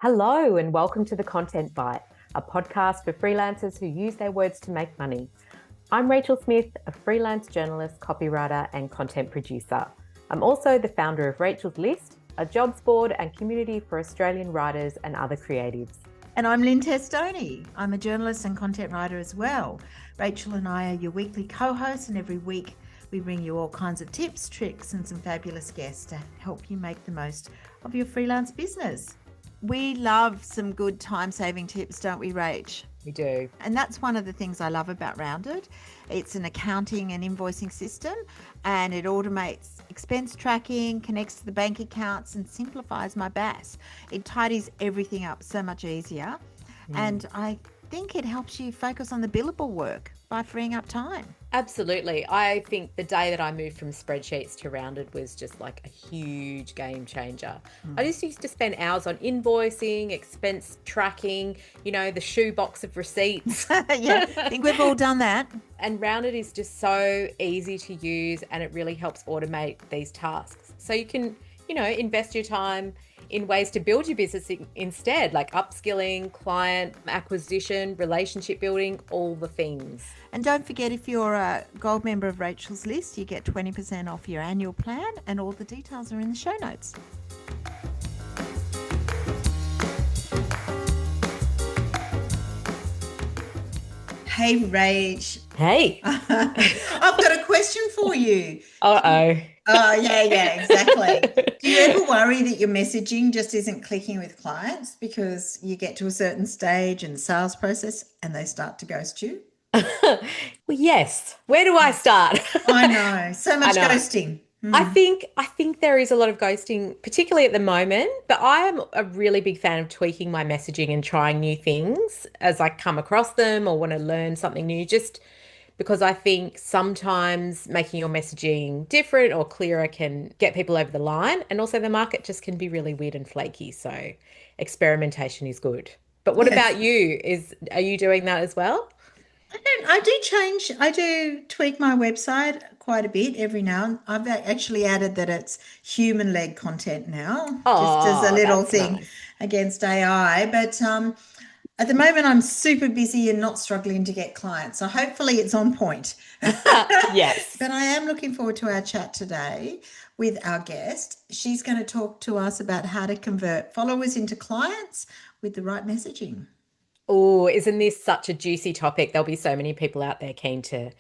Hello, and welcome to the Content Bite, a podcast for freelancers who use their words to make money. I'm Rachel Smith, a freelance journalist, copywriter, and content producer. I'm also the founder of Rachel's List, a jobs board and community for Australian writers and other creatives. And I'm Lynne Testoni. I'm a journalist and content writer as well. Rachel and I are your weekly co-hosts, and every week we bring you all kinds of tips, tricks, and some fabulous guests to help you make the most of your freelance business. We love some good time-saving tips, don't we, Rach? We do. And that's one of the things I love about Rounded. It's an accounting and invoicing system, and it automates expense tracking, connects to the bank accounts, and simplifies my BAS. It tidies everything up so much easier. And I think it helps you focus on the billable work by freeing up time. Absolutely. I think the day that I moved from spreadsheets to Rounded was just like a huge game changer. I just used to spend hours on invoicing, expense tracking, the shoebox of receipts. Yeah, I think we've all done that. And Rounded is just so easy to use, and it really helps automate these tasks. So you can, invest your time in ways to build your business instead, like upskilling, client acquisition, relationship building, all the things. And don't forget, if you're a gold member of Rachel's List, you get 20% off your annual plan, and all the details are in the show notes. Hey, Rach. Hey. I've got a question for you. Uh-oh. Oh, yeah, exactly. Do you ever worry that your messaging just isn't clicking with clients because you get to a certain stage in the sales process and they start to ghost you? Well, yes. Where do I start? I know. So much I know. ghosting. I think there is a lot of ghosting, particularly at the moment, but I am a really big fan of tweaking my messaging and trying new things as I come across them or want to learn something new, just because I think sometimes making your messaging different or clearer can get people over the line. And also the market just can be really weird and flaky. So experimentation is good. But what about you? Are you doing that as well? I do tweak my website quite a bit every now and I've actually added that it's human-led content now, just as a little thing nice. against AI. But at the moment, I'm super busy and not struggling to get clients. So hopefully it's on point. Yes. But I am looking forward to our chat today with our guest. She's going to talk to us about how to convert followers into clients with the right messaging. Oh, isn't this such a juicy topic? There'll be so many people out there keen to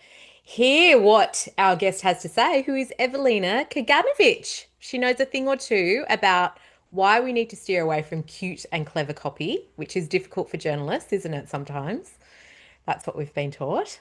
hear what our guest has to say, who is Evelina Kaganovitch. She knows a thing or two about why we need to steer away from cute and clever copy, which is difficult for journalists, isn't it, sometimes? That's what we've been taught.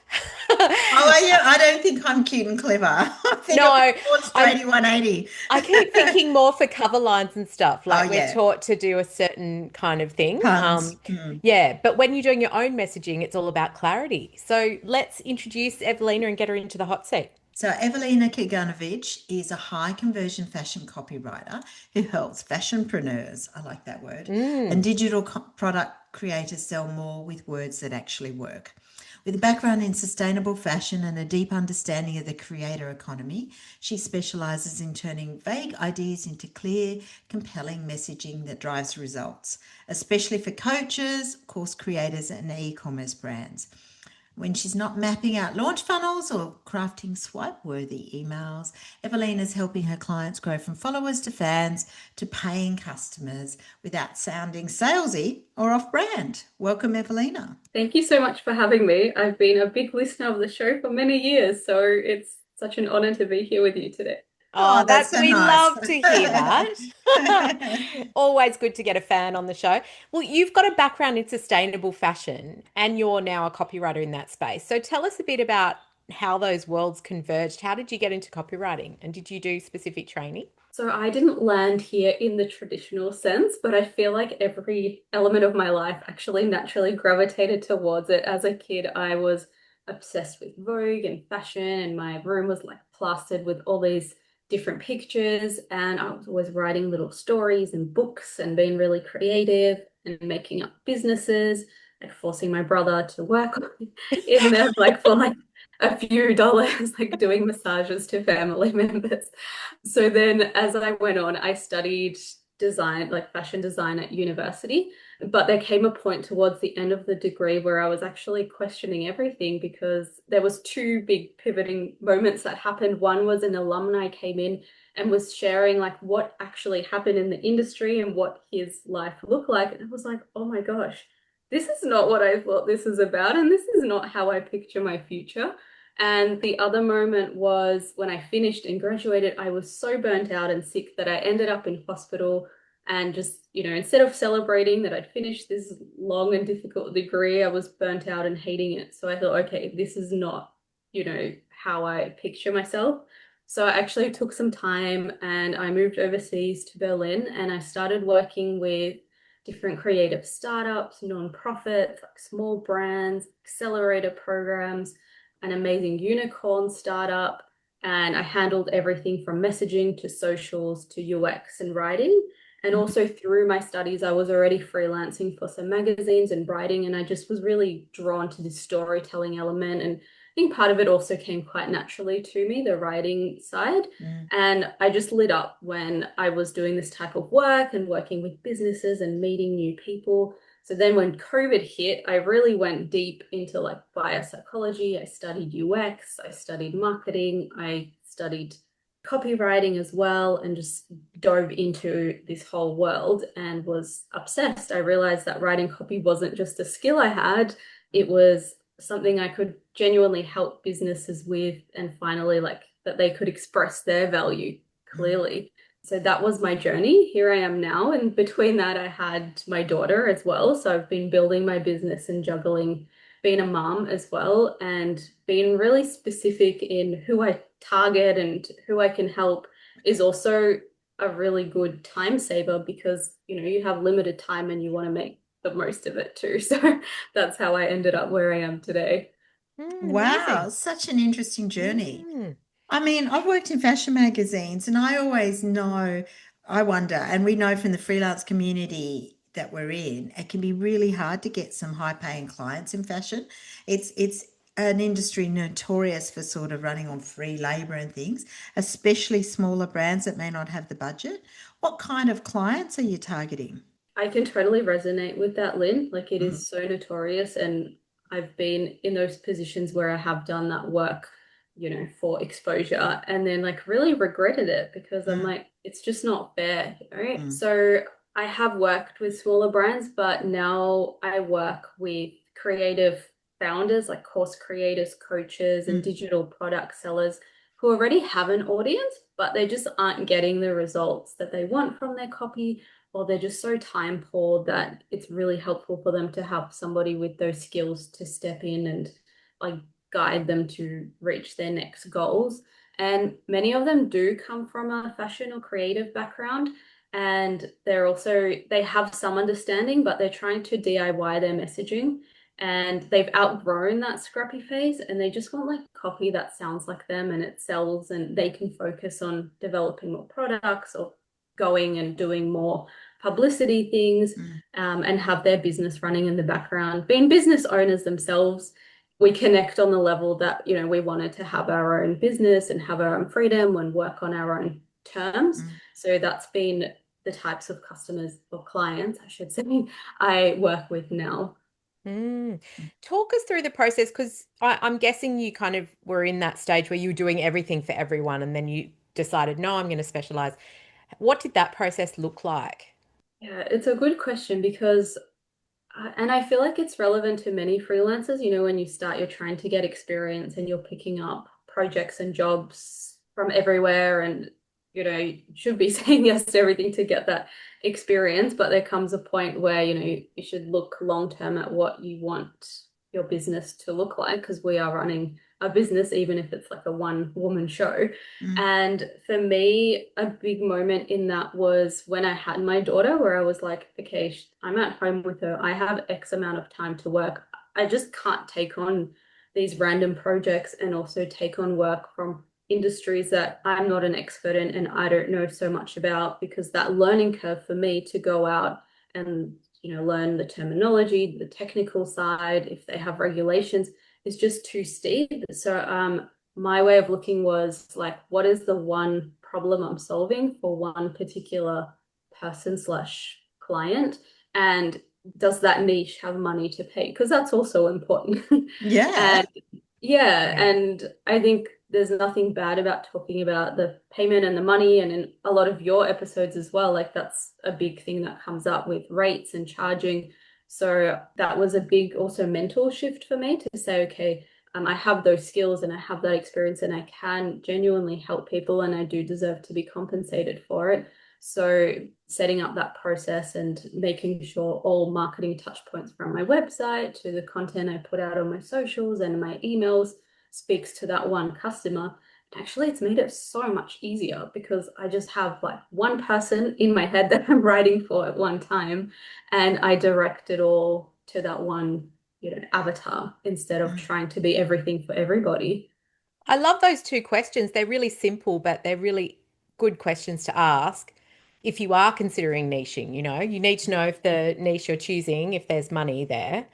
Oh, yeah, I don't think I'm cute and clever. I think No, I'm straight 180. I keep thinking more for cover lines and stuff. Like yeah. we're taught to do a certain kind of thing. Puns. Yeah, but when you're doing your own messaging, it's all about clarity. So let's introduce Evelina and get her into the hot seat. So Evelina Kaganovitch is a high conversion fashion copywriter who helps fashionpreneurs, I like that word, and digital product creators sell more with words that actually work. With a background in sustainable fashion and a deep understanding of the creator economy, she specialises in turning vague ideas into clear, compelling messaging that drives results, especially for coaches, course creators, and e-commerce brands. When she's not mapping out launch funnels or crafting swipe-worthy emails, Evelina's helping her clients grow from followers to fans to paying customers without sounding salesy or off-brand. Welcome, Evelina. Thank you so much for having me. I've been a big listener of the show for many years, so it's such an honour to be here with you today. Oh, that's so we nice. love to hear that. Always good to get a fan on the show. Well, you've got a background in sustainable fashion and you're now a copywriter in that space. So tell us a bit about how those worlds converged. How did you get into copywriting and did you do specific training? So I didn't land here in the traditional sense, but I feel like every element of my life actually naturally gravitated towards it. As a kid, I was obsessed with Vogue and fashion, and my room was like plastered with all these different pictures, and I was always writing little stories and books and being really creative and making up businesses, like forcing my brother to work in there for a few dollars, like doing massages to family members. So then as I went on, I studied design, like fashion design at university. But there came a point towards the end of the degree where I was actually questioning everything because there was two big pivoting moments that happened. One was an alumni came in and was sharing like what actually happened in the industry and what his life looked like. And I was like, oh my gosh, this is not what I thought this is about, and this is not how I picture my future. And the other moment was when I finished and graduated, I was so burnt out and sick that I ended up in hospital and just, instead of celebrating that I'd finished this long and difficult degree, I was burnt out and hating it. So I thought, okay, this is not, how I picture myself. So I actually took some time and I moved overseas to Berlin and I started working with different creative startups, nonprofits, like small brands, accelerator programs, an amazing unicorn startup. And I handled everything from messaging to socials to UX and writing. And also through my studies, I was already freelancing for some magazines and writing. And I just was really drawn to this storytelling element. And I think part of it also came quite naturally to me, the writing side. And I just lit up when I was doing this type of work and working with businesses and meeting new people. So then when COVID hit, I really went deep into like biopsychology. I studied UX, I studied marketing, I studied copywriting as well, and just dove into this whole world and was obsessed. I realized that writing copy wasn't just a skill I had, it was something I could genuinely help businesses with, and finally like that they could express their value clearly. So that was my journey. Here I am now. And between that, I had my daughter as well. So I've been building my business and juggling being a mom as well, and being really specific in who I target and who I can help is also a really good time saver because, you have limited time and you want to make the most of it too. So that's how I ended up where I am today. Wow, Amazing. such an interesting journey. Mm. I mean, I've worked in fashion magazines and I always know, I wonder, and we know from the freelance community that we're in, it can be really hard to get some high paying clients in fashion. It's an industry notorious for sort of running on free labor and things, especially smaller brands that may not have the budget. What kind of clients are you targeting? I can totally resonate with that, Lynn. Like it is so notorious, and I've been in those positions where I have done that work, for exposure, and then like really regretted it because I'm Mm, like, it's just not fair, mm, So I have worked with smaller brands, but now I work with creative founders, like course creators, coaches, and mm, digital product sellers who already have an audience, but they just aren't getting the results that they want from their copy, or they're just so time poor that it's really helpful for them to have somebody with those skills to step in and like guide them to reach their next goals. And many of them do come from a fashion or creative background. And they have some understanding, but they're trying to DIY their messaging. And they've outgrown that scrappy phase and they just want like copy that sounds like them and it sells, and they can focus on developing more products or going and doing more publicity things, mm. and have their business running in the background. Being business owners themselves, we connect on the level that, we wanted to have our own business and have our own freedom and work on our own terms. So that's been the types of customers or clients, I should say, I work with now. Mm. Talk us through the process because I'm guessing you kind of were in that stage where you were doing everything for everyone and then you decided, no, I'm going to specialize. What did that process look like? Yeah, it's a good question because and I feel like it's relevant to many freelancers. When you start, you're trying to get experience and you're picking up projects and jobs from everywhere, and you should be saying yes to everything to get that experience. But there comes a point where you should look long term at what you want your business to look like, because we are running a business, even if it's like a one woman show. And for me, a big moment in that was when I had my daughter, where I was like, okay, I'm at home with her. I have X amount of time to work. I just can't take on these random projects and also take on work from industries that I'm not an expert in and I don't know so much about, because that learning curve for me to go out and learn the terminology, the technical side, if they have regulations, is just too steep. So my way of looking was like, what is the one problem I'm solving for one particular person slash client, and does that niche have money to pay? Because that's also important. Yeah. And yeah, Yeah. and I think there's nothing bad about talking about the payment and the money, and in a lot of your episodes as well, like that's a big thing that comes up with rates and charging. So that was a big also mental shift for me to say, okay, I have those skills and I have that experience and I can genuinely help people and I do deserve to be compensated for it. So setting up that process and making sure all marketing touch points from my website to the content I put out on my socials and my emails speaks to that one customer. Actually, it's made it so much easier because I just have like one person in my head that I'm writing for at one time, and I direct it all to that one, avatar instead of Mm. trying to be everything for everybody. I love those two questions. They're really simple, but they're really good questions to ask if you are considering niching. You need to know if the niche you're choosing, if there's money there.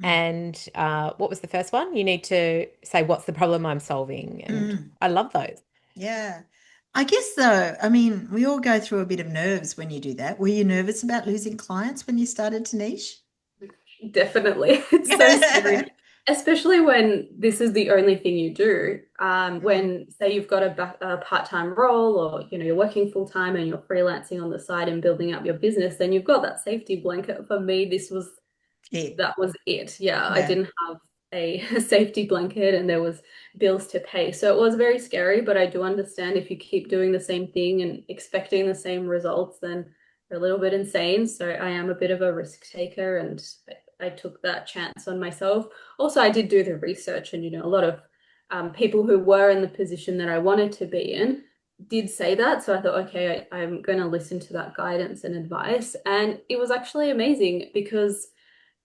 Mm. And what was the first one? You need to say, what's the problem I'm solving? And Mm. I love those. Yeah. I guess though, I mean, we all go through a bit of nerves when you do that. Were you nervous about losing clients when you started to niche? Definitely. It's so scary, especially when this is the only thing you do. Mm. When, say, you've got a part-time role or, you're working full-time and you're freelancing on the side and building up your business, then you've got that safety blanket. For me, Yeah. that was it. Yeah, I Yeah. didn't have a safety blanket and there was bills to pay. So it was very scary, but I do understand if you keep doing the same thing and expecting the same results, then you're a little bit insane. So I am a bit of a risk taker and I took that chance on myself. Also, I did do the research and, a lot of people who were in the position that I wanted to be in did say that. So I thought, okay, I'm going to listen to that guidance and advice. And it was actually amazing because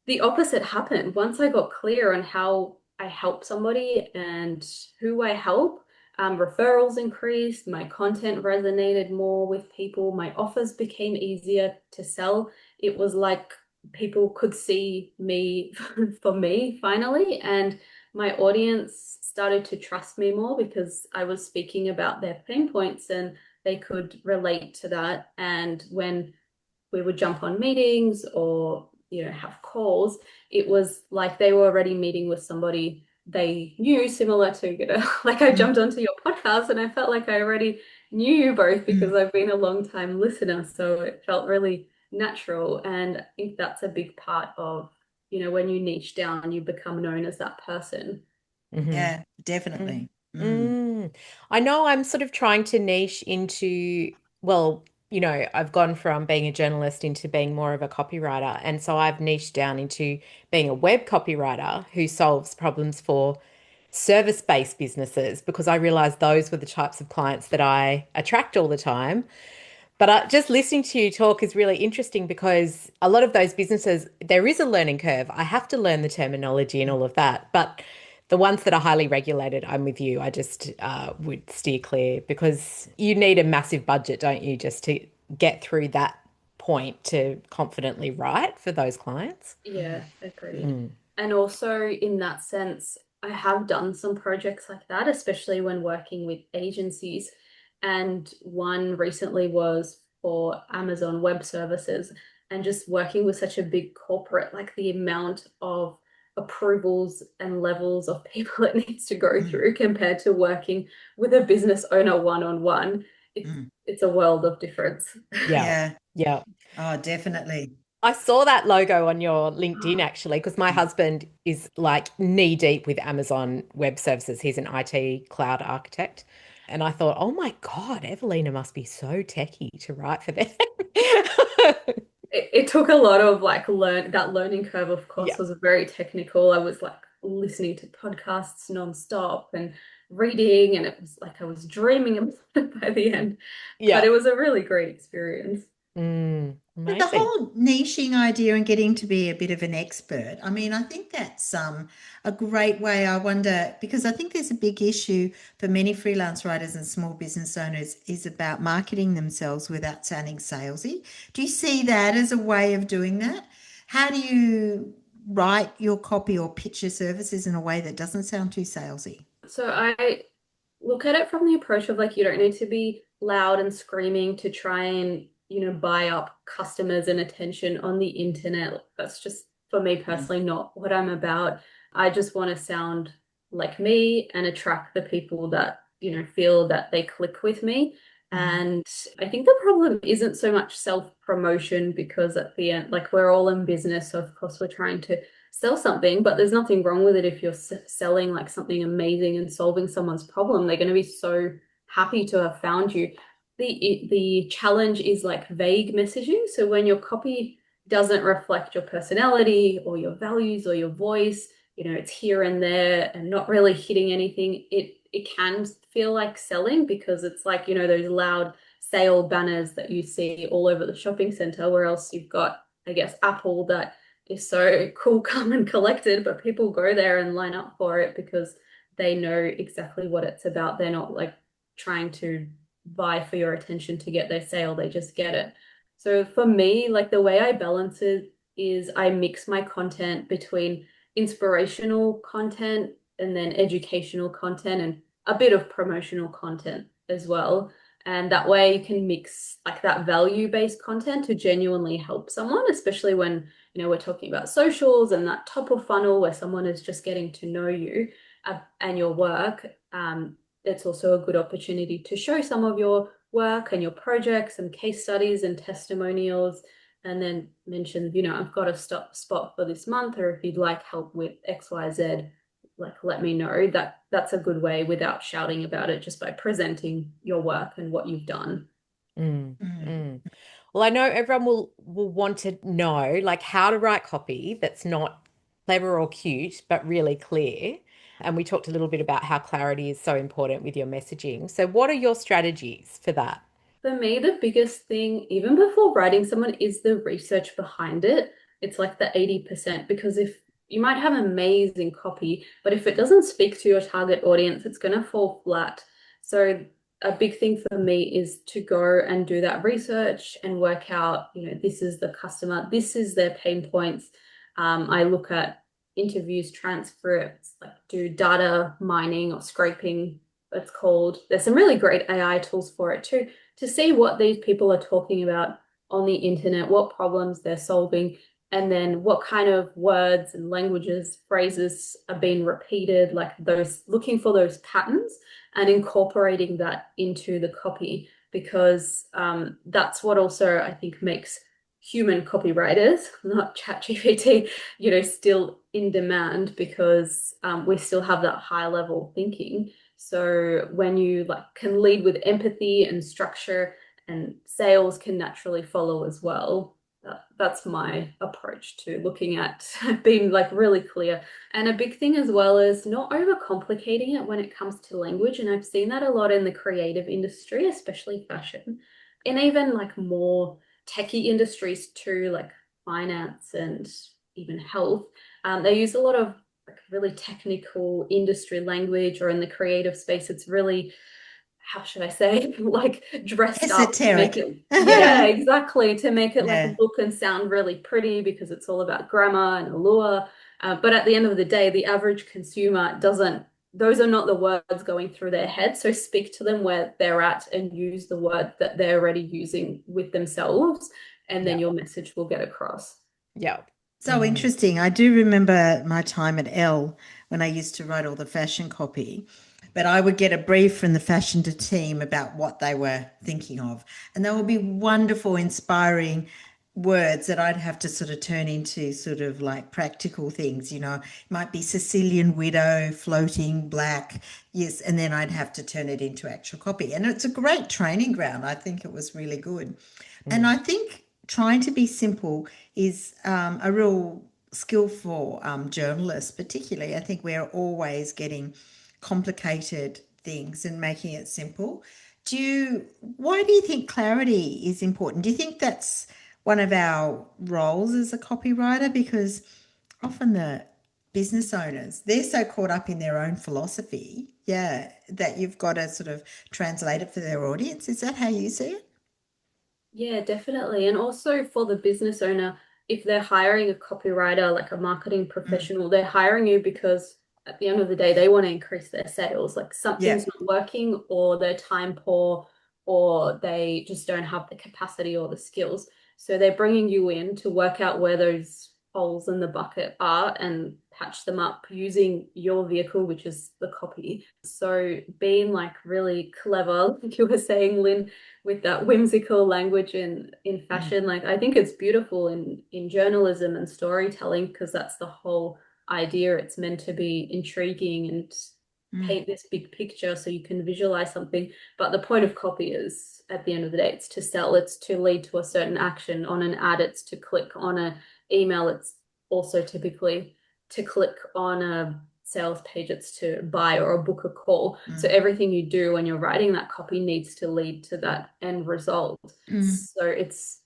the opposite happened. Once I got clear on how I help somebody and who I help, referrals increased, my content resonated more with people, my offers became easier to sell. It was like people could see me for me finally, and my audience started to trust me more because I was speaking about their pain points and they could relate to that. And when we would jump on meetings or have calls, it was like they were already meeting with somebody they knew, similar to like I Mm. jumped onto your podcast and I felt like I already knew you both because Mm. I've been a long time listener, so it felt really natural. And I think that's a big part of, when you niche down, you become known as that person. Hmm. Yeah, definitely. Mm. Mm. I know I'm sort of trying to niche into, well, I've gone from being a journalist into being more of a copywriter. And so I've niched down into being a web copywriter who solves problems for service-based businesses because I realized those were the types of clients that I attract all the time. But just listening to you talk is really interesting because a lot of those businesses, there is a learning curve. I have to learn the terminology and all of that. But the ones that are highly regulated, I'm with you. I just would steer clear because you need a massive budget, don't you, just to get through that point to confidently write for those clients. Yeah, agreed. Mm. And also in that sense, I have done some projects like that, especially when working with agencies. And one recently was for Amazon Web Services, and just working with such a big corporate, like the amount of approvals and levels of people it needs to go Mm. through compared to working with a business owner one-on-one. It's Mm. it's a world of difference. Yeah. Yeah. Yeah. Oh, definitely. I saw that logo on your LinkedIn actually, because my Mm. husband is like knee deep with Amazon Web Services. He's an IT cloud architect. And I thought, oh my God, Evelina must be so techie to write for them. It took a lot of like learning curve, of course, Yeah. was very technical. I was like listening to podcasts nonstop and reading, and it was like I was dreaming about it by the end. But Yeah. it was a really great experience. But the Amazing. whole niching idea and getting to be a bit of an expert, I mean, I think that's a great way. I wonder, because I think there's a big issue for many freelance writers and small business owners is about marketing themselves without sounding salesy. Do you see that as a way of doing that? How do you write your copy or pitch your services in a way that doesn't sound too salesy? So I look at it from the approach of like you don't need to be loud and screaming to try and buy up customers and attention on the internet. That's just, for me Mm, personally, not what I'm about. I just want to sound like me and attract the people that, feel that they click with me. mm, And I think the problem isn't so much self-promotion, because at the end, like, we're all in business, so of course we're trying to sell something, but there's nothing wrong with it if you're selling like something amazing and solving someone's problem. They're going to be so happy to have found you. The challenge is like vague messaging. So when your copy doesn't reflect your personality or your values or your voice, it's here and there and not really hitting anything, it can feel like selling, because it's like, those loud sale banners that you see all over the shopping center, where else you've got, I guess, Apple, that is so cool, calm, and collected, but people go there and line up for it because they know exactly what it's about. They're not like trying to vie for your attention to get their sale, they just get it. So for me, like, the way I balance it is I mix my content between inspirational content and then educational content and a bit of promotional content as well. And that way you can mix like that value-based content to genuinely help someone, especially when, we're talking about socials and that top of funnel where someone is just getting to know you and your work. It's also a good opportunity to show some of your work and your projects and case studies and testimonials, and then mention, I've got a spot for this month, or if you'd like help with XYZ, like, let me know. That's a good way, without shouting about it, just by presenting your work and what you've done. Mm, mm. mm. Well, I know everyone will want to know like how to write copy that's not clever or cute, but really clear. And we talked a little bit about how clarity is so important with your messaging. So what are your strategies for that? For me, the biggest thing, even before writing someone, is the research behind it. It's like the 80%, because if you might have amazing copy, but if it doesn't speak to your target audience, it's going to fall flat. So a big thing for me is to go and do that research and work out, this is the customer, this is their pain points. I look at interviews, transcripts, like do data mining or scraping, it's called. There's some really great AI tools for it too, to see what these people are talking about on the internet, what problems they're solving, and then what kind of words and languages, phrases are being repeated, like those, looking for those patterns and incorporating that into the copy, because that's what also I think makes human copywriters, not ChatGPT, still in demand, because we still have that high level thinking. So when you like can lead with empathy and structure, and sales can naturally follow as well. That's my approach to looking at being like really clear. And a big thing as well is not overcomplicating it when it comes to language. And I've seen that a lot in the creative industry, especially fashion, and even like more techie industries too, like finance and even health. They use a lot of like really technical industry language, or in the creative space, it's really, how should I say, like dressed up to make Esoteric. it, yeah, exactly, to make it like Yeah. look and sound really pretty, because it's all about grammar and allure. But at the end of the day, the average consumer doesn't, those are not the words going through their head. So speak to them where they're at and use the word that they're already using with themselves, and then Yeah. your message will get across. Yeah. So Mm, interesting. I do remember my time at Elle when I used to write all the fashion copy, but I would get a brief from the fashion team about what they were thinking of. And there would be wonderful, inspiring words that I'd have to sort of turn into sort of like practical things, it might be Sicilian widow, floating, black, yes, and then I'd have to turn it into actual copy. And it's a great training ground. I think it was really good. And I mm. think trying to be simple is a real skill for journalists, particularly. I think we're always getting complicated things and making it simple. Why do you think clarity is important? Do you think that's one of our roles as a copywriter? Because often the business owners, they're so caught up in their own philosophy, yeah, that you've got to sort of translate it for their audience. Is that how you see it? Yeah, definitely. And also for the business owner, if they're hiring a copywriter, like a marketing Mm. professional, they're hiring you because at the end of the day, they want to increase their sales. Like Yeah. something's not working, or they're time poor, or they just don't have the capacity or the skills. So they're bringing you in to work out where those holes in the bucket are and patch them up using your vehicle, which is the copy. So being like really clever, like you were saying, Lynn, with that whimsical language in fashion, like I think it's beautiful in journalism and storytelling, because that's the whole idea. It's meant to be intriguing and paint this big picture so you can visualize something. But the point of copy is, at the end of the day, it's to sell, it's to lead to a certain action on an ad, it's to click on an email, it's also typically to click on a sales page, it's to buy or book a call. So everything you do when you're writing that copy needs to lead to that end result. So it's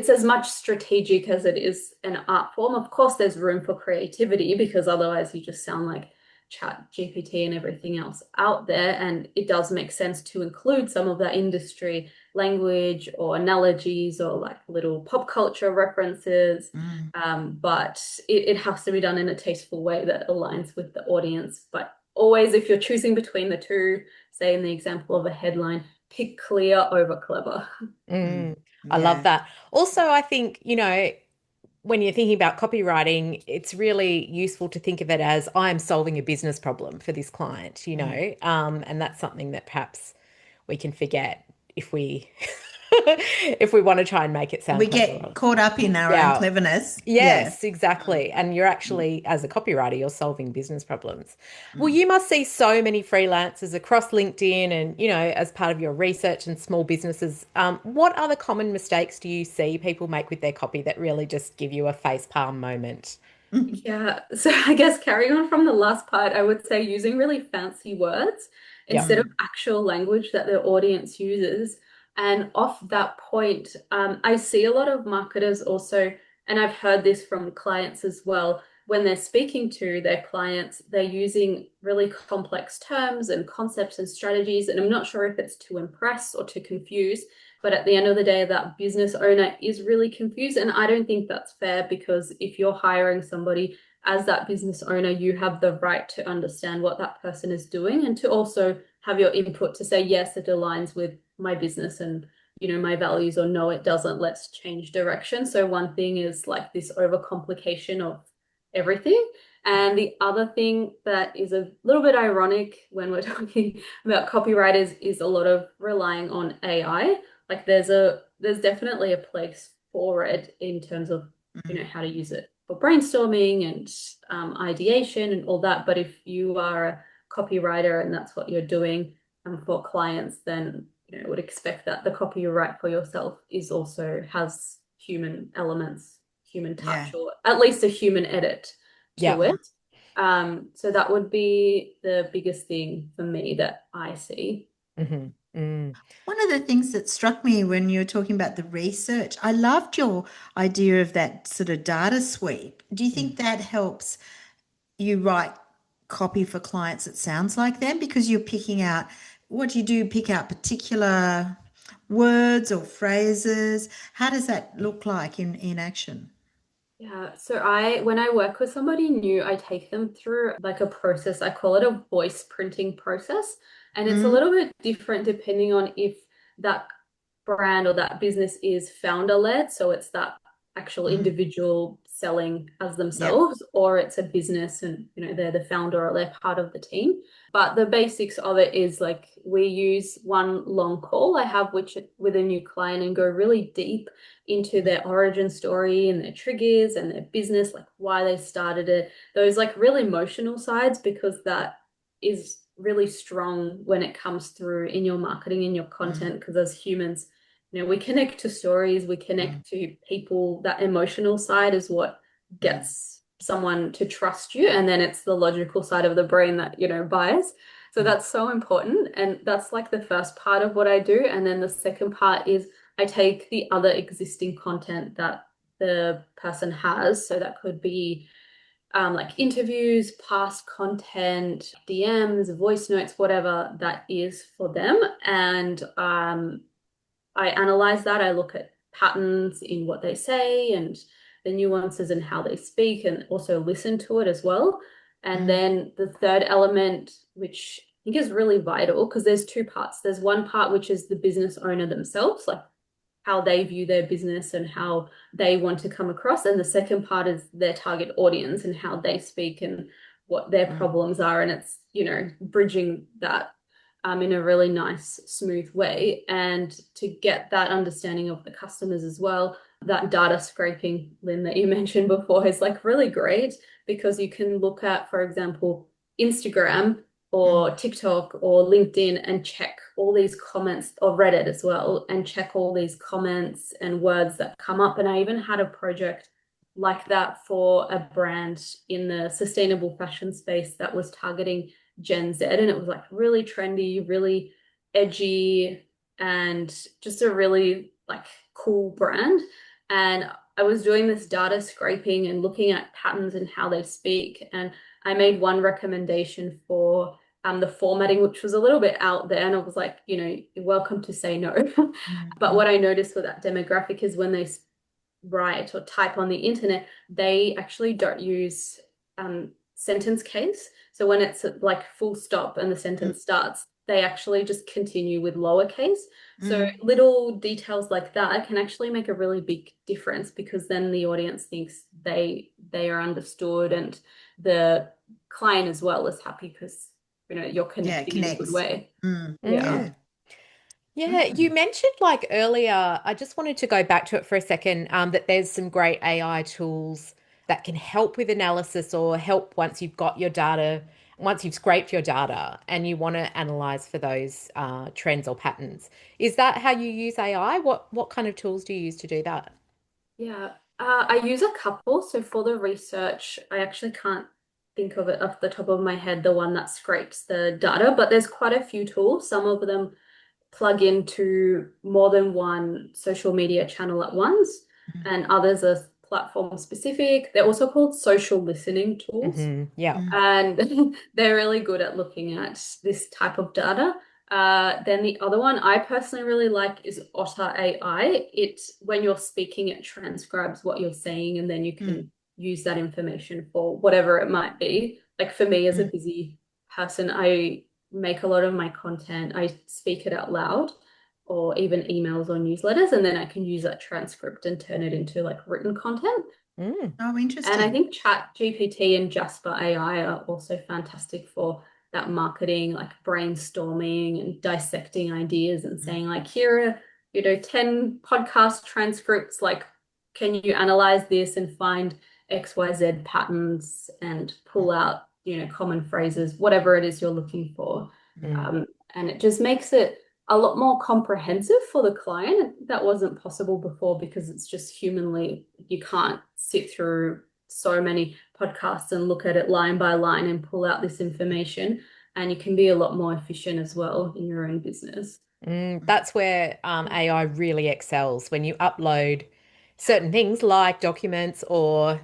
as much strategic as it is an art form. Of course, there's room for creativity, because otherwise you just sound like Chat GPT and everything else out there. And it does make sense to include some of that industry language or analogies or like little pop culture references. But it has to be done in a tasteful way that aligns with the audience. But always, if you're choosing between the two, say in the example of a headline, pick clear over clever. I love Yeah. that. Also, I think, when you're thinking about copywriting, it's really useful to think of it as I am solving a business problem for this client, and that's something that perhaps we can forget if we if we want to try and make it sound We clever. get caught up in our own Yeah. cleverness. Yeah. Yes, exactly. And you're actually, as a copywriter, you're solving business problems. Well, you must see so many freelancers across LinkedIn and, as part of your research and small businesses. What other common mistakes do you see people make with their copy that really just give you a face palm moment? Yeah, so I guess carrying on from the last part, I would say using really fancy words instead Yep. of actual language that the audience uses. And off that point, I see a lot of marketers also, and I've heard this from clients as well, when they're speaking to their clients, they're using really complex terms and concepts and strategies. And I'm not sure if it's to impress or to confuse, but at the end of the day, that business owner is really confused. And I don't think that's fair, because if you're hiring somebody as that business owner, you have the right to understand what that person is doing and to also have your input to say, yes, it aligns with my business and my values, or no, it doesn't. Let's change direction. So one thing is like this overcomplication of everything. And the other thing that is a little bit ironic when we're talking about copywriters is a lot of relying on AI. Like there's definitely a place for it in terms of how to use it for brainstorming and ideation and all that. But if you are a copywriter and that's what you're doing for clients, then I would expect that the copy you write for yourself is also has human elements, human Yeah. touch, or at least a human edit to Yep. it. So that would be the biggest thing for me that I see. Hmm. Mm. One of the things that struck me when you were talking about the research, I loved your idea of that sort of data sweep. Do you think that helps you write copy for clients that sounds like them? Because you're picking out, what do you do? Pick out particular words or phrases? How does that look like in action? Yeah, so when I work with somebody new, I take them through like a process. I call it a voice printing process. And it's a Mm, little bit different depending on if that brand or that business is founder led. So it's that actual mm, individual selling as yep. themselves, or it's a business and they're the founder or they're part of the team. But the basics of it is like we use one long call I have which with a new client and go really deep into their origin story and their triggers and their business, like why they started it, those like really emotional sides, because that is really strong when it comes through in your marketing, in your Mm, content, because as humans, we connect to stories, we mm, connect to people. That emotional side is what mm, gets someone to trust you. And then it's the logical side of the brain that, buys. So mm, that's so important. And that's like the first part of what I do. And then the second part is I take the other existing content that the person has. So that could be like interviews, past content, DMs, voice notes, whatever that is for them. And I analyze that. I look at patterns in what they say and the nuances and how they speak, and also listen to it as well. And mm, then the third element, which think is really vital, because there's two parts. There's one part which is the business owner themselves, like how they view their business and how they want to come across. And the second part is their target audience and how they speak and what their problems are. And it's, bridging that in a really nice, smooth way. And to get that understanding of the customers as well, that data scraping, Lynn, that you mentioned before is like really great, because you can look at, for example, Instagram or TikTok or LinkedIn and check all these comments, or Reddit as well, and check all these comments and words that come up. And I even had a project like that for a brand in the sustainable fashion space that was targeting Gen Z, and it was like really trendy, really edgy, and just a really like cool brand. And I was doing this data scraping and looking at patterns and how they speak. And I made one recommendation for the formatting, which was a little bit out there. And I was like, you're welcome to say no. But what I noticed with that demographic is when they write or type on the internet, they actually don't use sentence case. So when it's like full stop and the sentence starts, they actually just continue with lowercase. So little details like that can actually make a really big difference, because then the audience thinks they are understood, and the client as well is happy because you're connecting in a good way. Yeah. Yeah, you mentioned like earlier, I just wanted to go back to it for a second, that there's some great AI tools that can help with analysis, or help once you've got your data, once you've scraped your data and you want to analyze for those trends or patterns. Is that how you use AI? What kind of tools do you use to do that? Yeah, I use a couple. So for the research, I actually can't think of it off the top of my head, the one that scrapes the data, but there's quite a few tools. Some of them plug into more than one social media channel at once, and others are platform specific. They're also called social listening tools. Yeah. And they're really good at looking at this type of data. Then the other one I personally really like is Otter AI. It, when you're speaking, it transcribes what you're saying, and then you can use that information for whatever it might be. Like for me as a busy person, I make a lot of my content, I speak it out loud, or even emails or newsletters, and then I can use that transcript and turn it into like written content. Mm. Oh, interesting. And I think Chat GPT and Jasper AI are also fantastic for that marketing, like brainstorming and dissecting ideas and saying like, here are, 10 podcast transcripts, like, can you analyze this and find XYZ patterns and pull out, common phrases, whatever it is you're looking for. And it just makes it a lot more comprehensive for the client. That wasn't possible before, because it's just humanly, you can't sit through so many podcasts and look at it line by line and pull out this information. And you can be a lot more efficient as well in your own business. That's where AI really excels, when you upload certain things like documents or,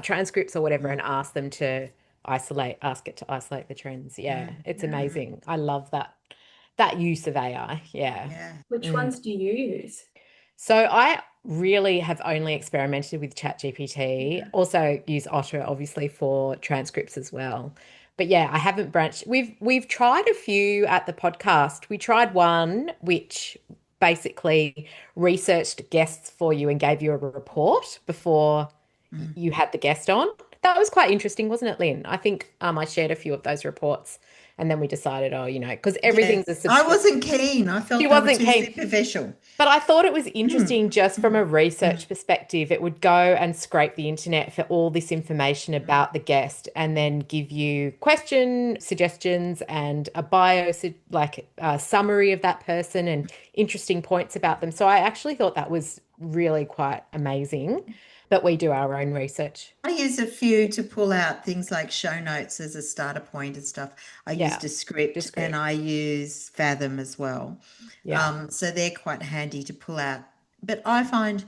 transcripts or whatever, and ask it to isolate the trends. Yeah, it's amazing. I love that use of AI. Yeah. Which ones do you use? So I really have only experimented with ChatGPT. Also use Otter obviously for transcripts as well. But yeah, I haven't branched. We've tried a few at the podcast. We tried one which basically researched guests for you and gave you a report before you had the guest on. That was quite interesting, wasn't it, Lynn? I think I shared a few of those reports, and then we decided, because everything's a I subscription. wasn't keen. I felt She they were wasn't too keen. superficial. But I thought it was interesting just from a research perspective. It would go and scrape the internet for all this information about the guest, and then give you question suggestions and a bio, like a summary of that person and interesting points about them. So I actually thought that was really quite amazing. But we do our own research. I use a few to pull out things like show notes as a starter point and stuff. I use Yeah. Descript and I use Fathom as well. Yeah. So they're quite handy to pull out. But I find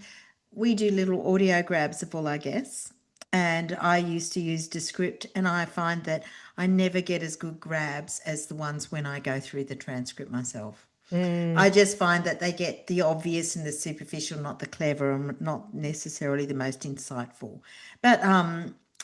we do little audio grabs of all our guests, and I used to use Descript, and I find that I never get as good grabs as the ones when I go through the transcript myself. I just find that they get the obvious and the superficial, not the clever, and not necessarily the most insightful. But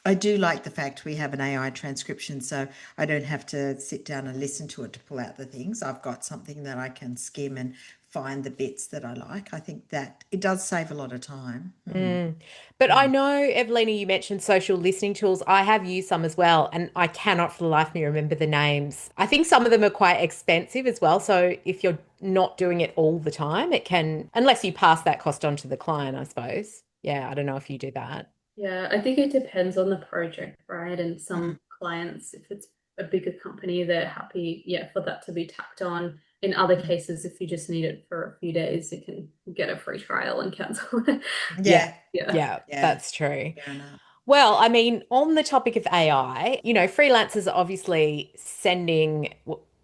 I do like the fact we have an AI transcription, so I don't have to sit down and listen to it to pull out the things. I've got something that I can skim and find the bits that I like. I think that it does save a lot of time. Mm. But I know, Evelina, you mentioned social listening tools. I have used some as well, and I cannot for the life of me remember the names. I think some of them are quite expensive as well. So if you're not doing it all the time, it can, unless you pass that cost on to the client, I suppose. Yeah, I don't know if you do that. Yeah, I think it depends on the project, right? And Mm, some clients, if it's a bigger company, they're happy, yeah, for that to be tacked on. In other mm. cases, if you just need it for a few days, you can get a free trial and cancel it. Yeah, Yeah, Yeah. yeah, yeah, that's true. fair enough. Well, I mean, on the topic of AI, freelancers are obviously sending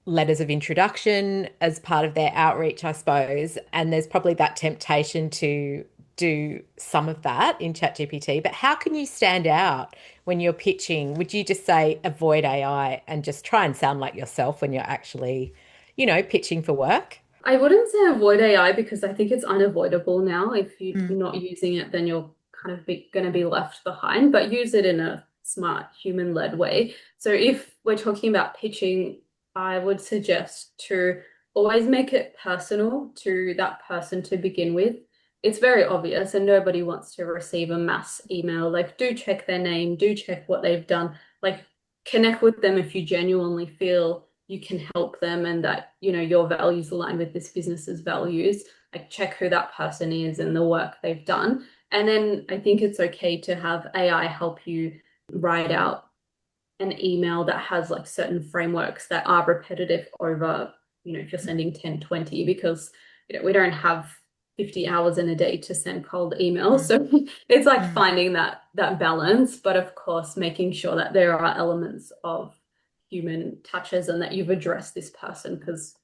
letters of introduction as part of their outreach, I suppose. And there's probably that temptation to do some of that in ChatGPT. But how can you stand out when you're pitching? Would you just say avoid AI and just try and sound like yourself when you're actually, pitching for work? I wouldn't say avoid AI because I think it's unavoidable now. If you're Mm, not using it, then you're kind of going to be left behind, but use it in a smart, human-led way. So if we're talking about pitching, I would suggest to always make it personal to that person to begin with. It's very obvious, and nobody wants to receive a mass email. Like, do check their name, do check what they've done. Like, connect with them if you genuinely feel you can help them and that your values align with this business's values. Like, check who that person is and the work they've done, and then I think it's okay to have AI help you write out an email that has like certain frameworks that are repetitive over, if you're sending 10, 20, because we don't have 50 hours in a day to send cold emails. mm, So it's like mm. finding that balance, but of course making sure that there are elements of human touches and that you've addressed this person, because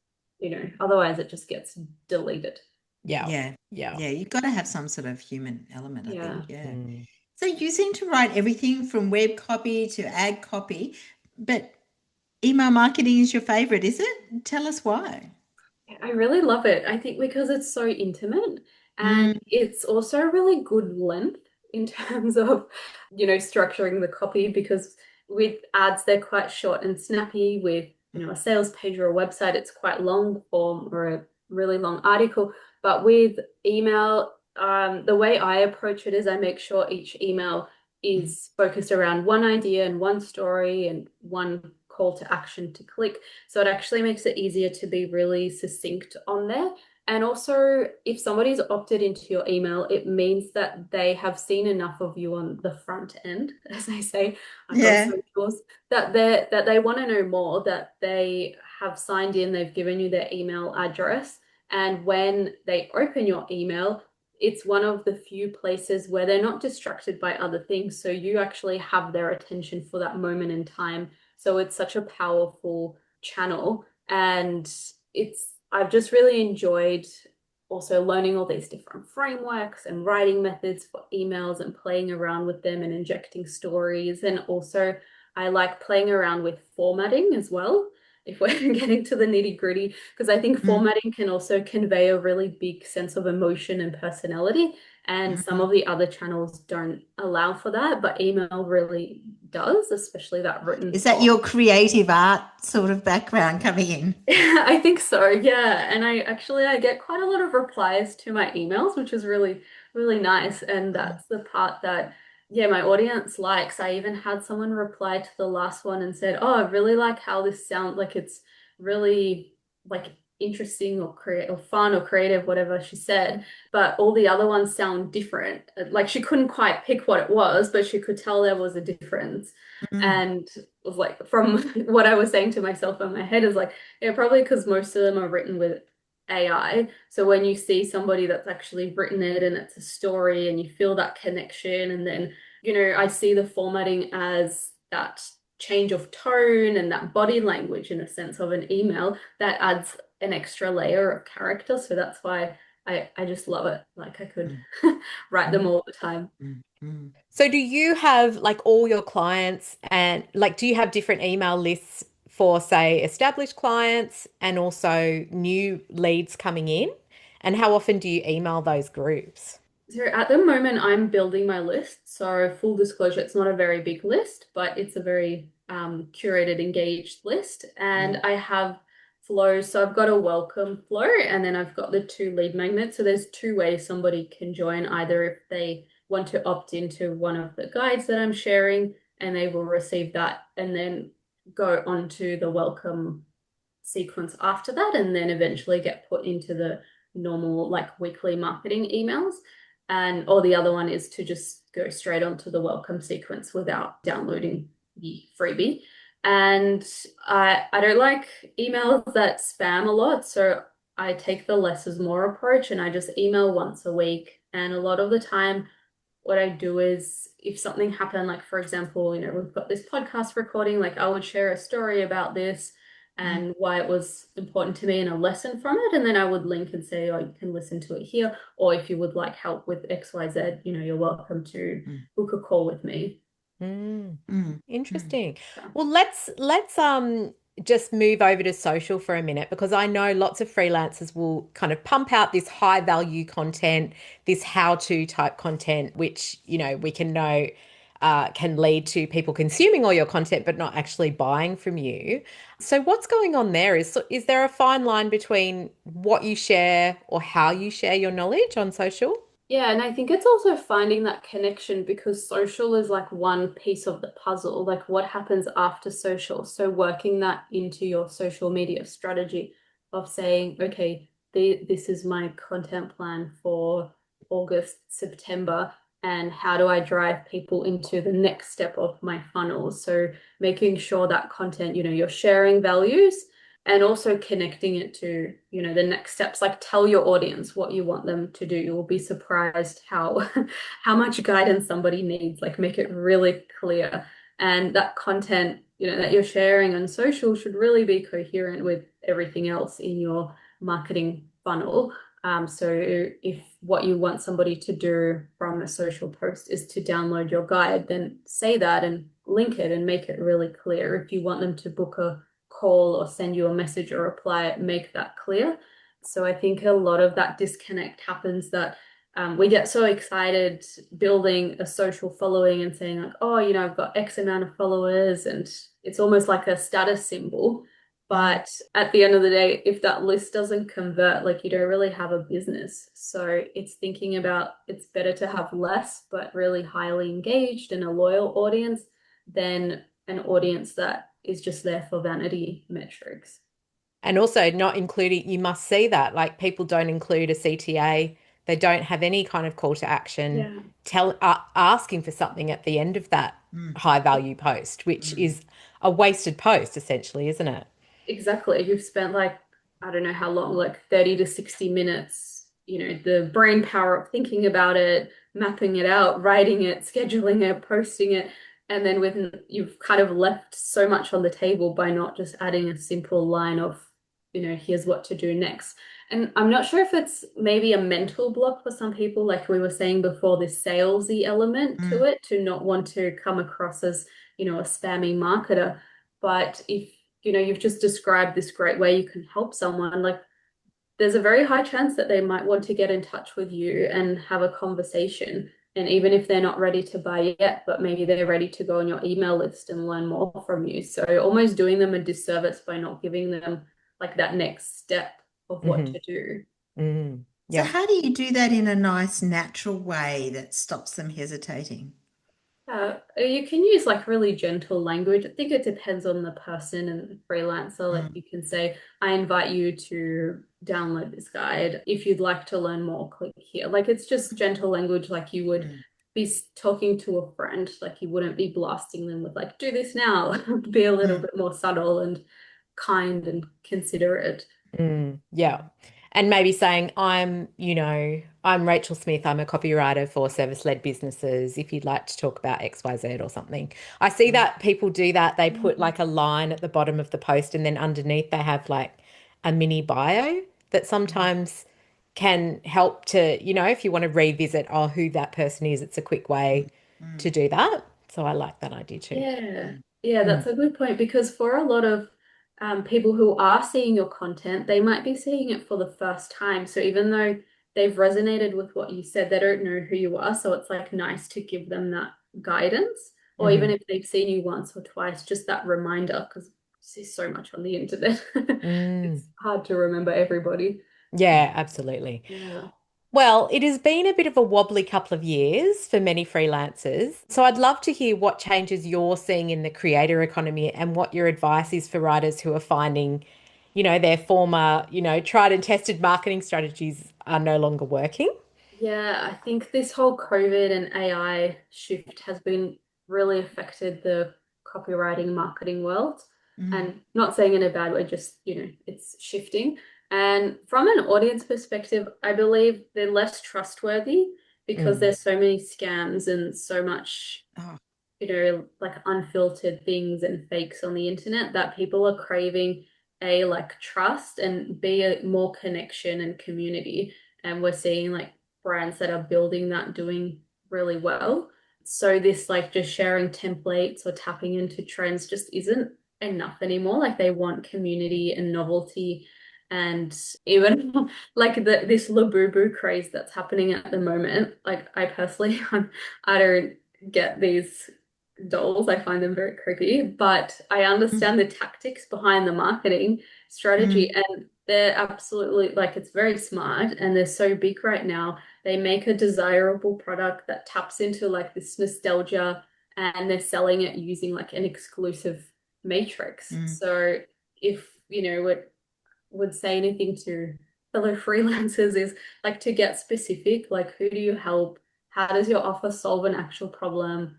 otherwise it just gets deleted. Yeah. Yeah, Yeah. yeah, you've got to have some sort of human element, I Yeah. think. Yeah. Mm. So you seem to write everything from web copy to ad copy, but email marketing is your favorite, is it? Tell us why. I really love it. I think because it's so intimate and Mm, it's also a really good length in terms of, structuring the copy, because with ads, they're quite short and snappy. With, a sales page or a website, it's quite long form or a really long article. But with email, the way I approach it is I make sure each email mm, is focused around one idea and one story and one call to action to click. So it actually makes it easier to be really succinct on there. And also, if somebody's opted into your email, it means that they have seen enough of you on the front end, as I say, across yeah. socials, that they want to know more, that they have signed in, they've given you their email address. And when they open your email, it's one of the few places where they're not distracted by other things. So you actually have their attention for that moment in time. So it's such a powerful channel. And I've just really enjoyed also learning all these different frameworks and writing methods for emails and playing around with them and injecting stories. And also, I like playing around with formatting as well, if we're getting to the nitty gritty, because I think Mm, formatting can also convey a really big sense of emotion and personality. And some mm. of the other channels don't allow for that, but email really does, especially that written Is that form. your creative art sort of background coming in? I think so, yeah. And I get quite a lot of replies to my emails, which is really, really nice. And Mm, that's the part that, yeah, my audience likes. I even had someone reply to the last one and said, "Oh, I really like how this sounds like it's really like interesting or create or fun or creative, whatever she said. But all the other ones sound different. Like she couldn't quite pick what it was, but she could tell there was a difference." mm, And was like from what I was saying to myself in my head is like, yeah, probably because most of them are written with AI. So when you see somebody that's actually written it and it's a story and you feel that connection, and then, I see the formatting as that change of tone and that body language in a sense of an email that adds an extra layer of character. So that's why I just love it. Like I could mm, write them mm, all the time. mm, mm. So do you have like all your clients and like do you have different email lists for say established clients and also new leads coming in? And how often do you email those groups? So at the moment, I'm building my list. So full disclosure, it's not a very big list, but it's a very curated, engaged list. And Mm. I have flows. So I've got a welcome flow, and then I've got the two lead magnets. So there's two ways somebody can join, either if they want to opt into one of the guides that I'm sharing, and they will receive that, and then go on to the welcome sequence after that, and then eventually get put into the normal like weekly marketing emails. And or the other one is to just go straight onto the welcome sequence without downloading the freebie. And I don't like emails that spam a lot, so I take the less is more approach, and I just email once a week. And a lot of the time what I do is if something happened, like for example, we've got this podcast recording, like I would share a story about this Mm. and why it was important to me and a lesson from it. And then I would link and say, oh, you can listen to it here. Or if you would like help with XYZ, you're welcome to Mm. book a call with me. Mm. Mm. Mm. Interesting. So, Well, let's just move over to social for a minute because I know lots of freelancers will kind of pump out this high value content, this how-to type content, which, we can know can lead to people consuming all your content but not actually buying from you. So what's going on there? Is there a fine line between what you share or how you share your knowledge on social? yeah, and I think it's also finding that connection because social is like one piece of the puzzle, like what happens after social. So working that into your social media strategy of saying, okay, this is my content plan for August, September, and how do I drive people into the next step of my funnel? So making sure that content, you're sharing values and also connecting it to the next steps, like tell your audience what you want them to do. You'll be surprised how how much guidance somebody needs, like make it really clear. And that content that you're sharing on social should really be coherent with everything else in your marketing funnel. So if what you want somebody to do from a social post is to download your guide, then say that and link it and make it really clear. If you want them to book a call or send you a message or reply, make that clear. So I think a lot of that disconnect happens that we get so excited building a social following and saying like, oh, I've got X amount of followers, and it's almost like a status symbol. Mm. But at the end of the day, if that list doesn't convert, like you don't really have a business. So it's thinking about it's better to have less, but really highly engaged and a loyal audience than an audience that is just there for vanity metrics. And also not including, you must see that, like people don't include a CTA. They don't have any kind of call to action, Yeah, asking for something at the end of that Mm. high value post, which Mm. is a wasted post essentially, isn't it? exactly. You've spent like, I don't know how long, like 30 to 60 minutes, the brain power of thinking about it, mapping it out, writing it, scheduling it, posting it. And then you've kind of left so much on the table by not just adding a simple line of, here's what to do next. And I'm not sure if it's maybe a mental block for some people, like we were saying before, this salesy element to Mm. it, to not want to come across as, a spammy marketer. But if you've just described this great way you can help someone, like there's a very high chance that they might want to get in touch with you and have a conversation. And even if they're not ready to buy yet, but maybe they're ready to go on your email list and learn more from you. So almost doing them a disservice by not giving them like that next step of what Hmm. to do. Mm. So, Yeah. how do you do that in a nice, natural way that stops them hesitating? You can use like really gentle language. I think it depends on the person and the freelancer. Like Mm. you can say, I invite you to download this guide. If you'd like to learn more, click here. Like it's just gentle language, like you would Mm. be talking to a friend. Like you wouldn't be blasting them with like, do this now. Be a little Mm. bit more subtle and kind and considerate. Yeah. And maybe saying, I'm Rachel Smith. I'm a copywriter for service-led businesses. If you'd like to talk about XYZ or something. I see Mm. that people do that. They put like a line at the bottom of the post and then underneath they have like a mini bio that Mm. sometimes can help to, if you want to revisit, who that person is, it's a quick way Mm. to do that. So I like that idea too. Yeah, Mm. yeah, Mm. that's a good point because for a lot of people who are seeing your content, they might be seeing it for the first time. So even though they've resonated with what you said. They don't know who you are, so it's like nice to give them that guidance, or even Hmm. if they've seen you once or twice, just that reminder, because you see so much on the internet. Mm. It's hard to remember everybody. Yeah, absolutely. Yeah. Well, it has been a bit of a wobbly couple of years for many freelancers. So I'd love to hear what changes you're seeing in the creator economy and what your advice is for writers who are finding, their former, tried and tested marketing strategies are no longer working. Yeah, I think this whole COVID and AI shift has been really affected the copywriting marketing world. Mm, And not saying in a bad way, just, it's shifting. And from an audience perspective, I believe they're less trustworthy because Mm, there's so many scams and so much, oh, like unfiltered things and fakes on the internet that people are craving A, like trust, and B, a more connection and community. And we're seeing like brands that are building that doing really well. So this like just sharing templates or tapping into trends just isn't enough anymore. Like they want community and novelty, and even like this Labubu craze that's happening at the moment. Like I personally I don't get these dolls. I find them very creepy, but I mm, understand the tactics behind the marketing strategy, mm, and they're absolutely like it's very smart, and they're so big right now. They make a desirable product that taps into like this nostalgia, and they're selling it using like an exclusive matrix. mm, So if would say anything to fellow freelancers is like to get specific, like who do you help? How does your offer solve an actual problem?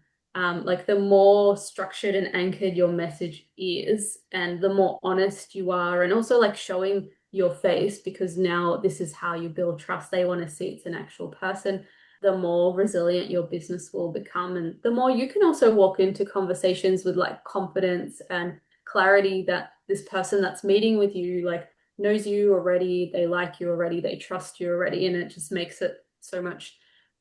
Like the more structured and anchored your message is, and the more honest you are, and also like showing your face because now this is how you build trust. They want to see it's an actual person. The more resilient your business will become, and the more you can also walk into conversations with like confidence and clarity that this person that's meeting with you, like knows you already, they like you already, they trust you already, and it just makes it so much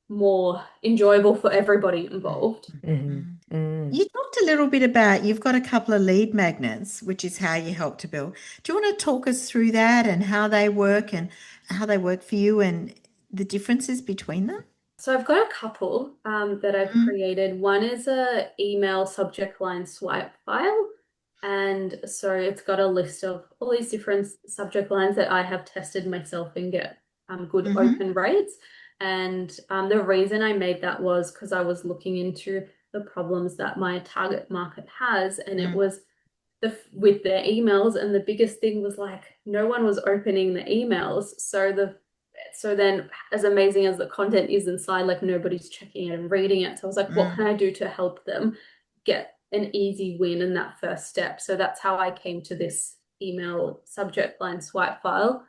more enjoyable for everybody mm, involved. mm, mm, mm. mm. You talked a little bit about you've got a couple of lead magnets, which is how you help to build. Do you want to talk us through that and how they work for you and the differences between them? So I've got a couple that I've Mm, created. One is a email subject line swipe file. And so it's got a list of all these different subject lines that I have tested myself and get good mm-hmm, open rates. And the reason I made that was because I was looking into the problems that my target market has, and it mm, was with their emails, and the biggest thing was like no one was opening the emails. So then as amazing as the content is inside, like nobody's checking it and reading it. So I was like, what mm, can I do to help them get an easy win in that first step? So that's how I came to this email subject line swipe file.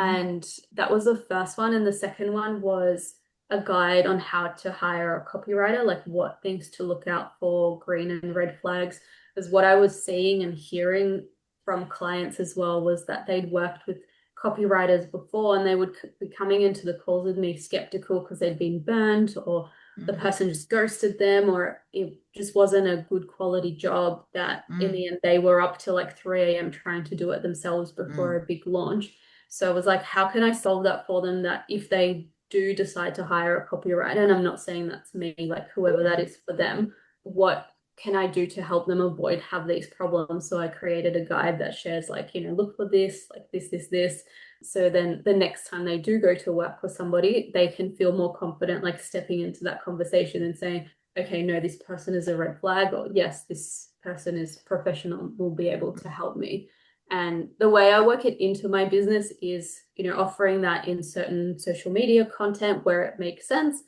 mm, And that was the first one. And the second one was a guide on how to hire a copywriter, like what things to look out for, green and red flags. Because what I was seeing and hearing from clients as well was that they'd worked with copywriters before, and they would be coming into the calls with me skeptical because they'd been burned, or the mm, person just ghosted them, or it just wasn't a good quality job that in mm, the end they were up till like 3 a.m. trying to do it themselves before mm, a big launch. So I was like, how can I solve that for them, that if they do decide to hire a copywriter, and I'm not saying that's me, like whoever that mm, is for them, what can I do to help them avoid have these problems? So I created a guide that shares like, look for this, like this. So then the next time they do go to work with somebody, they can feel more confident, like stepping into that conversation and saying, okay, no, this person is a red flag, or yes, this person is professional, will be able to help me. And the way I work it into my business is, offering that in certain social media content where it makes sense.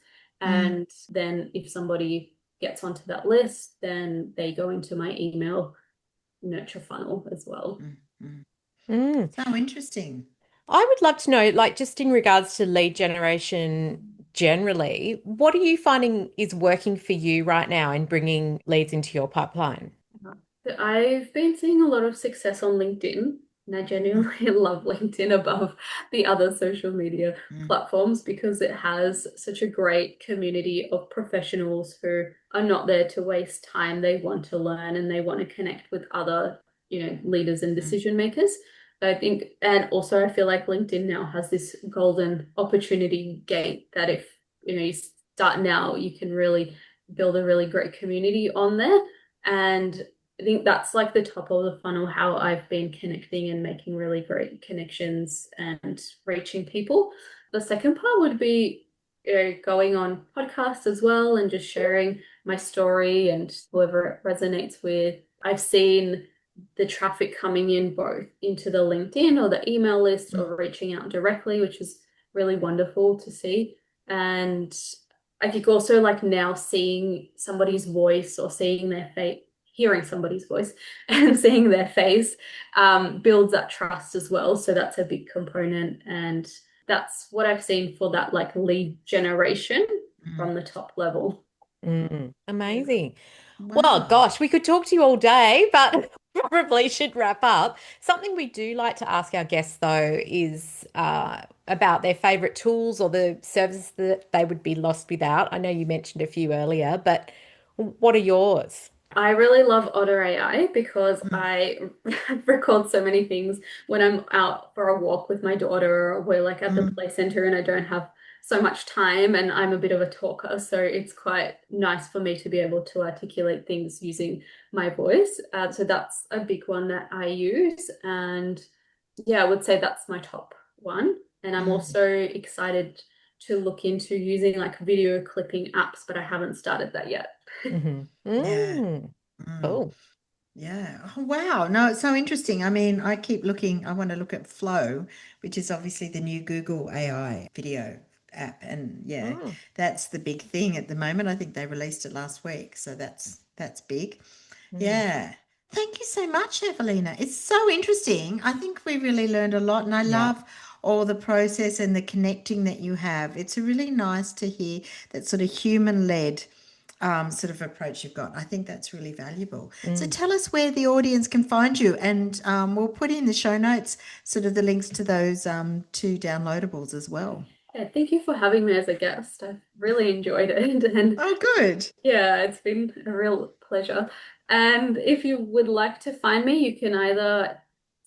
mm, And then if somebody gets onto that list, then they go into my email nurture funnel as well. mm, mm. Mm. So interesting. I would love to know, like, just in regards to lead generation generally, what are you finding is working for you right now in bringing leads into your pipeline? I've been seeing a lot of success on LinkedIn, and I Mm, genuinely love LinkedIn above the other social media mm, platforms because it has such a great community of professionals who are not there to waste time. They want to learn and they want to connect with other, leaders and mm, decision makers. I think, and also I feel like LinkedIn now has this golden opportunity gate that if you start now, you can really build a really great community on there. And I think that's like the top of the funnel, how I've been connecting and making really great connections and reaching people. The second part would be going on podcasts as well and just sharing my story and whoever it resonates with. I've seen the traffic coming in both into the LinkedIn or the email list or reaching out directly, which is really wonderful to see. And I think also like now seeing somebody's voice or seeing their face, hearing somebody's voice and seeing their face builds that trust as well. So that's a big component. And that's what I've seen for that like lead generation from the top level. Amazing. Wow. Well, gosh, we could talk to you all day, but probably should wrap up. Something we do like to ask our guests, though, is about their favorite tools or the services that they would be lost without. I know you mentioned a few earlier, but what are yours? I really love Otter AI because I record so many things when I'm out for a walk with my daughter or we're like at the play center and I don't have so much time and I'm a bit of a talker. So it's quite nice for me to be able to articulate things using my voice. So that's a big one that I use. And yeah, I would say that's my top one. And I'm also excited to look into using like video clipping apps, but I haven't started that yet. Yeah. Cool. Yeah. Oh, wow. No, it's so interesting. I mean, I keep looking, I want to look at Flow, which is obviously the new Google AI video app. And yeah, that's the big thing at the moment. I think they released it last week. So that's big. Yeah. Thank you so much, Evelina. It's so interesting. I think we really learned a lot, and I love all the process and the connecting that you have. It's really nice to hear that sort of human-led sort of approach you've got. I think that's really valuable. So tell us where the audience can find you, and we'll put in the show notes sort of the links to those two downloadables as well. Yeah, thank you for having me as a guest. I've really enjoyed it. And Oh, good. yeah, it's been a real pleasure. And if you would like to find me, you can either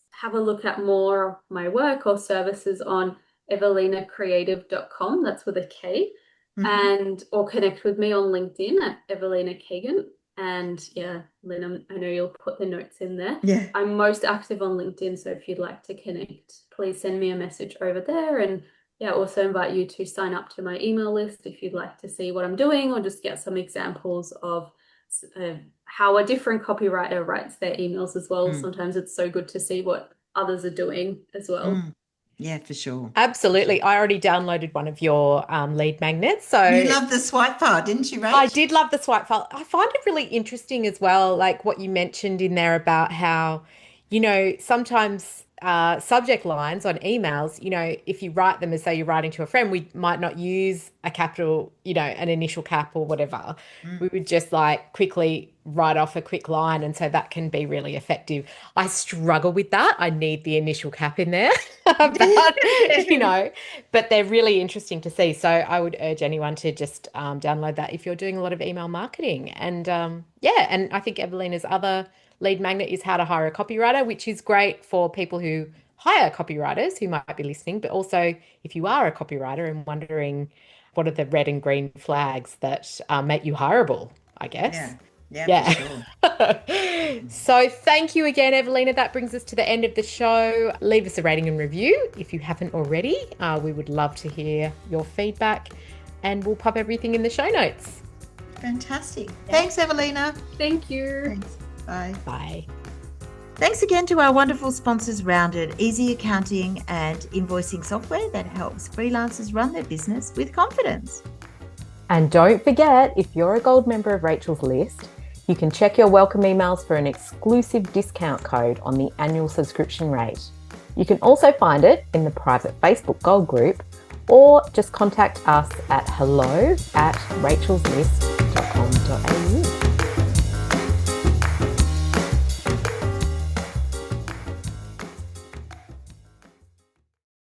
have a look at more of my work or services on evelinacreative.com. That's with a K. And or connect with me on LinkedIn at Evelina Kagan. And yeah, Lynne, I know you'll put the notes in there. Yeah. I'm most active on LinkedIn, so if you'd like to connect, please send me a message over there. And yeah, also invite you to sign up to my email list if you'd like to see what I'm doing or just get some examples of how a different copywriter writes their emails as well. Sometimes it's so good to see what others are doing as well. Yeah, for sure. Absolutely. I already downloaded one of your lead magnets. So You loved the swipe part, didn't you, Rach? I did love the swipe file. I find it really interesting as well, like what you mentioned in there about how, sometimes subject lines on emails, if you write them as though you're writing to a friend, we might not use a capital, an initial cap or whatever. We would just like quickly write off a quick line. And so that can be really effective. I struggle with that. I need the initial cap in there, but they're really interesting to see. So I would urge anyone to just download that if you're doing a lot of email marketing. And and I think Evelina's other lead magnet is how to hire a copywriter, which is great for people who hire copywriters who might be listening, but also if you are a copywriter and wondering what are the red and green flags that make you hireable, I guess. Yeah, for sure. So thank you again, Evelina. That brings us to the end of the show. Leave us a rating and review if you haven't already. We would love to hear your feedback, and we'll pop everything in the show notes. Fantastic. Thanks, Evelina. Thank you. Thanks. Bye. Bye. Thanks again to our wonderful sponsors, Rounded, easy accounting and invoicing software that helps freelancers run their business with confidence. And don't forget, if you're a gold member of Rachel's list, you can check your welcome emails for an exclusive discount code on the annual subscription rate. You can also find it in the private Facebook Gold group, or just contact us at hello@rachelslist.com.au.